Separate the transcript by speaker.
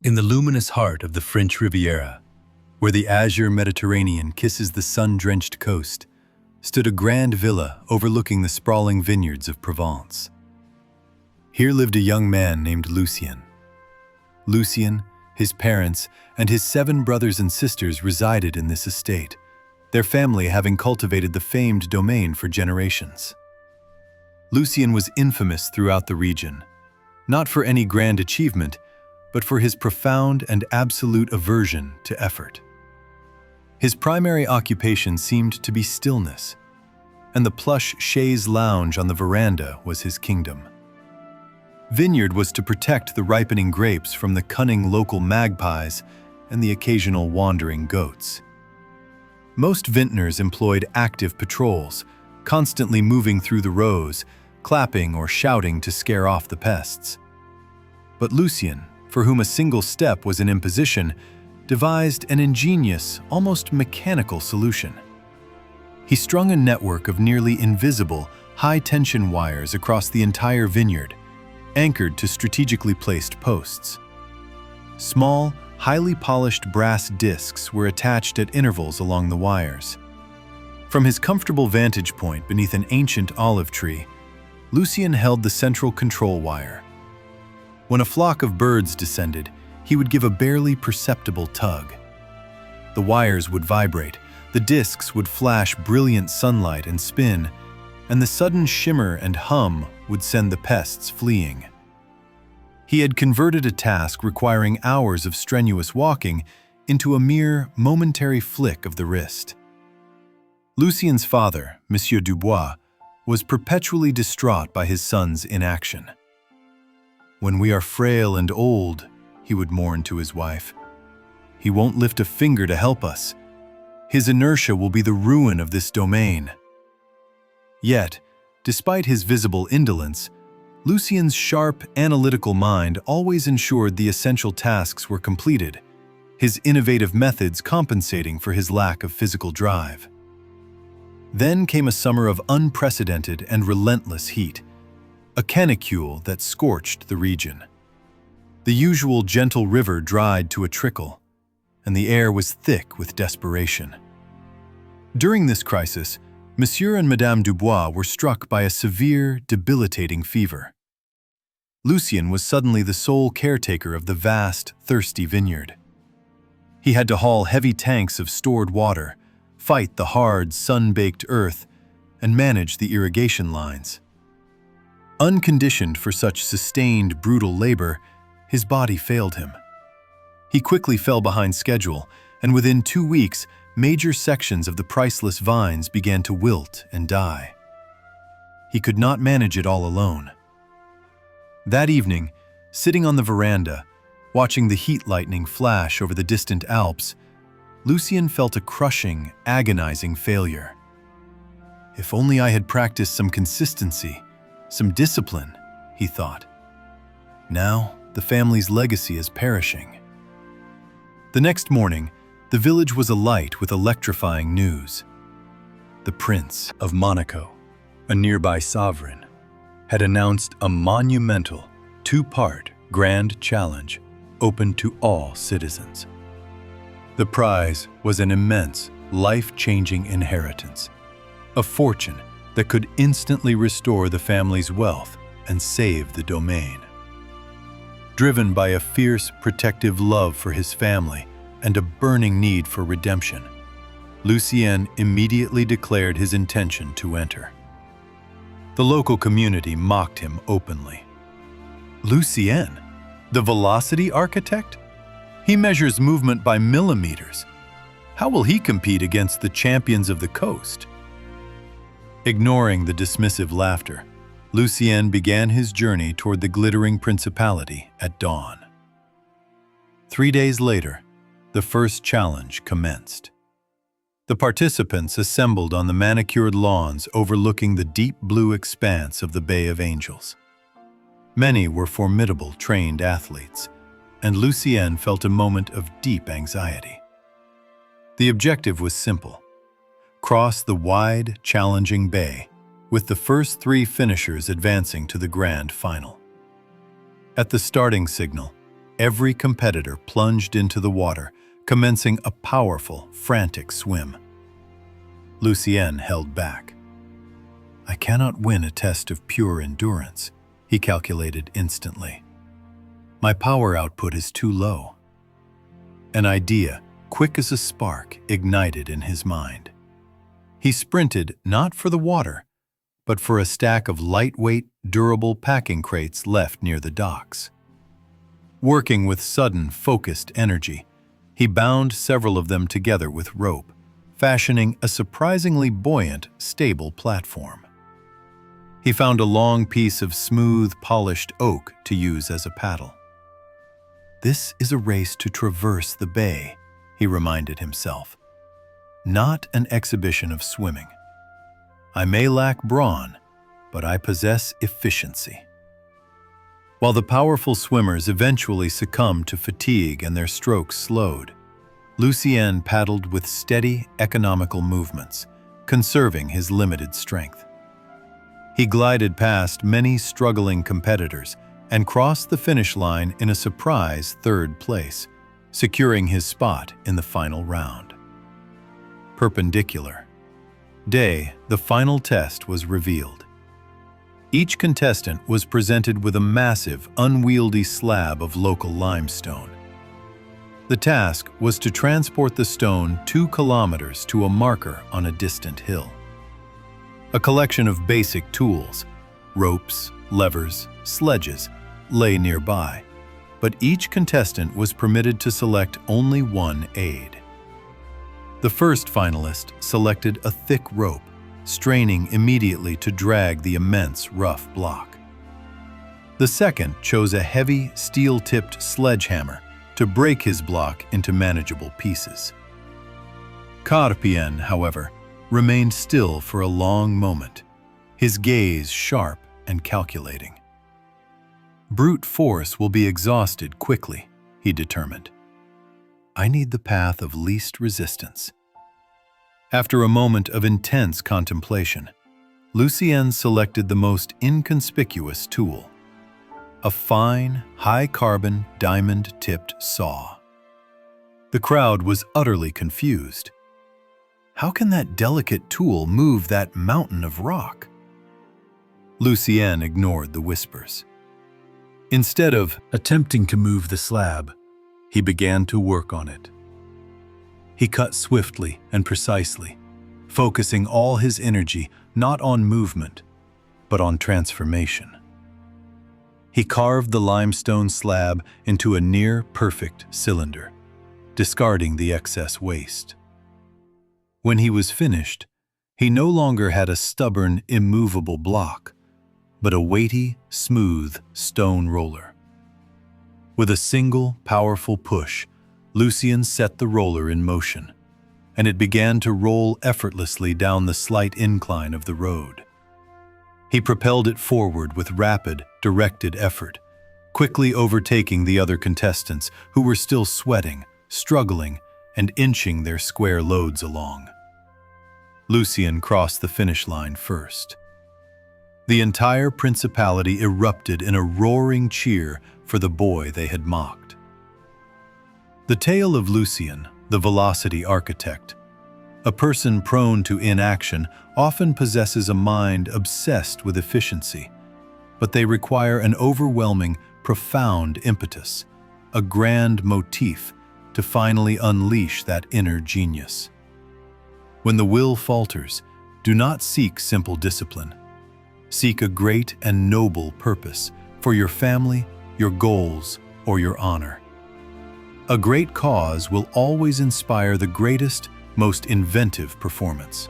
Speaker 1: In the luminous heart of the French Riviera, where the azure Mediterranean kisses the sun-drenched coast, stood a grand villa overlooking the sprawling vineyards of Provence. Here lived a young man named Lucien. Lucien, his parents, and his 7 brothers and sisters resided in this estate, their family having cultivated the famed domain for generations. Lucien was infamous throughout the region, not for any grand achievement, but for his profound and absolute aversion to effort. His primary occupation seemed to be stillness, and the plush chaise lounge on the veranda was his kingdom. Vineyard was to protect the ripening grapes from the cunning local magpies and the occasional wandering goats. Most vintners employed active patrols, constantly moving through the rows, clapping or shouting to scare off the pests. But Lucien, for whom a single step was an imposition, devised an ingenious, almost mechanical solution. He strung a network of nearly invisible, high-tension wires across the entire vineyard, anchored to strategically placed posts. Small, highly polished brass discs were attached at intervals along the wires. From his comfortable vantage point beneath an ancient olive tree, Lucien held the central control wire. When a flock of birds descended, he would give a barely perceptible tug. The wires would vibrate, the discs would flash brilliant sunlight and spin, and the sudden shimmer and hum would send the pests fleeing. He had converted a task requiring hours of strenuous walking into a mere momentary flick of the wrist. Lucien's father, Monsieur Dubois, was perpetually distraught by his son's inaction. "When we are frail and old," he would mourn to his wife, "he won't lift a finger to help us. His inertia will be the ruin of this domain." Yet, despite his visible indolence, Lucien's sharp, analytical mind always ensured the essential tasks were completed, his innovative methods compensating for his lack of physical drive. Then came a summer of unprecedented and relentless heat, a canicule that scorched the region. The usual gentle river dried to a trickle, and the air was thick with desperation. During this crisis, Monsieur and Madame Dubois were struck by a severe, debilitating fever. Lucien was suddenly the sole caretaker of the vast, thirsty vineyard. He had to haul heavy tanks of stored water, fight the hard, sun-baked earth, and manage the irrigation lines. Unconditioned for such sustained, brutal labor, his body failed him. He quickly fell behind schedule, and within 2 weeks, major sections of the priceless vines began to wilt and die. He could not manage it all alone. That evening, sitting on the veranda, watching the heat lightning flash over the distant Alps, Lucien felt a crushing, agonizing failure. "If only I had practiced some consistency, some discipline," he thought. "Now, the family's legacy is perishing." The next morning, the village was alight with electrifying news. The Prince of Monaco, a nearby sovereign, had announced a monumental, 2-part grand challenge open to all citizens. The prize was an immense, life-changing inheritance, a fortune that could instantly restore the family's wealth and save the domain. Driven by a fierce, protective love for his family and a burning need for redemption, Lucien immediately declared his intention to enter. The local community mocked him openly. "Lucien, the velocity architect? He measures movement by millimeters. How will he compete against the champions of the coast?" Ignoring the dismissive laughter, Lucien began his journey toward the glittering principality at dawn. 3 days later, the first challenge commenced. The participants assembled on the manicured lawns overlooking the deep blue expanse of the Bay of Angels. Many were formidable, trained athletes, and Lucien felt a moment of deep anxiety. The objective was simple: cross the wide, challenging bay, with the first 3 finishers advancing to the grand final. At the starting signal, every competitor plunged into the water, commencing a powerful, frantic swim. Lucien held back. "I cannot win a test of pure endurance," he calculated instantly. "My power output is too low." An idea, quick as a spark, ignited in his mind. He sprinted not for the water, but for a stack of lightweight, durable packing crates left near the docks. Working with sudden, focused energy, he bound several of them together with rope, fashioning a surprisingly buoyant, stable platform. He found a long piece of smooth, polished oak to use as a paddle. "This is a race to traverse the bay," he reminded himself. "Not an exhibition of swimming. I may lack brawn, but I possess efficiency." While the powerful swimmers eventually succumbed to fatigue and their strokes slowed, Lucien paddled with steady, economical movements, conserving his limited strength. He glided past many struggling competitors and crossed the finish line in a surprise third place, securing his spot in the final round. Perpendicular. Day, the final test was revealed. Each contestant was presented with a massive, unwieldy slab of local limestone. The task was to transport the stone 2 kilometers to a marker on a distant hill. A collection of basic tools, ropes, levers, sledges, lay nearby, but each contestant was permitted to select only one aid. The first finalist selected a thick rope, straining immediately to drag the immense rough block. The second chose a heavy, steel-tipped sledgehammer to break his block into manageable pieces. Carpien, however, remained still for a long moment, his gaze sharp and calculating. "Brute force will be exhausted quickly," he determined. "I need the path of least resistance." After a moment of intense contemplation, Lucien selected the most inconspicuous tool, a fine, high-carbon, diamond-tipped saw. The crowd was utterly confused. How can that delicate tool move that mountain of rock? Lucien ignored the whispers. Instead of attempting to move the slab, he began to work on it. He cut swiftly and precisely, focusing all his energy not on movement, but on transformation. He carved the limestone slab into a near-perfect cylinder, discarding the excess waste. When he was finished, he no longer had a stubborn, immovable block, but a weighty, smooth stone roller. With a single, powerful push, Lucien set the roller in motion, and it began to roll effortlessly down the slight incline of the road. He propelled it forward with rapid, directed effort, quickly overtaking the other contestants who were still sweating, struggling, and inching their square loads along. Lucien crossed the finish line first. The entire principality erupted in a roaring cheer for the boy they had mocked. The tale of Lucien, the velocity architect. A person prone to inaction often possesses a mind obsessed with efficiency, but they require an overwhelming, profound impetus, a grand motif to finally unleash that inner genius. When the will falters, do not seek simple discipline. Seek a great and noble purpose for your family, your goals, or your honor. A great cause will always inspire the greatest, most inventive performance.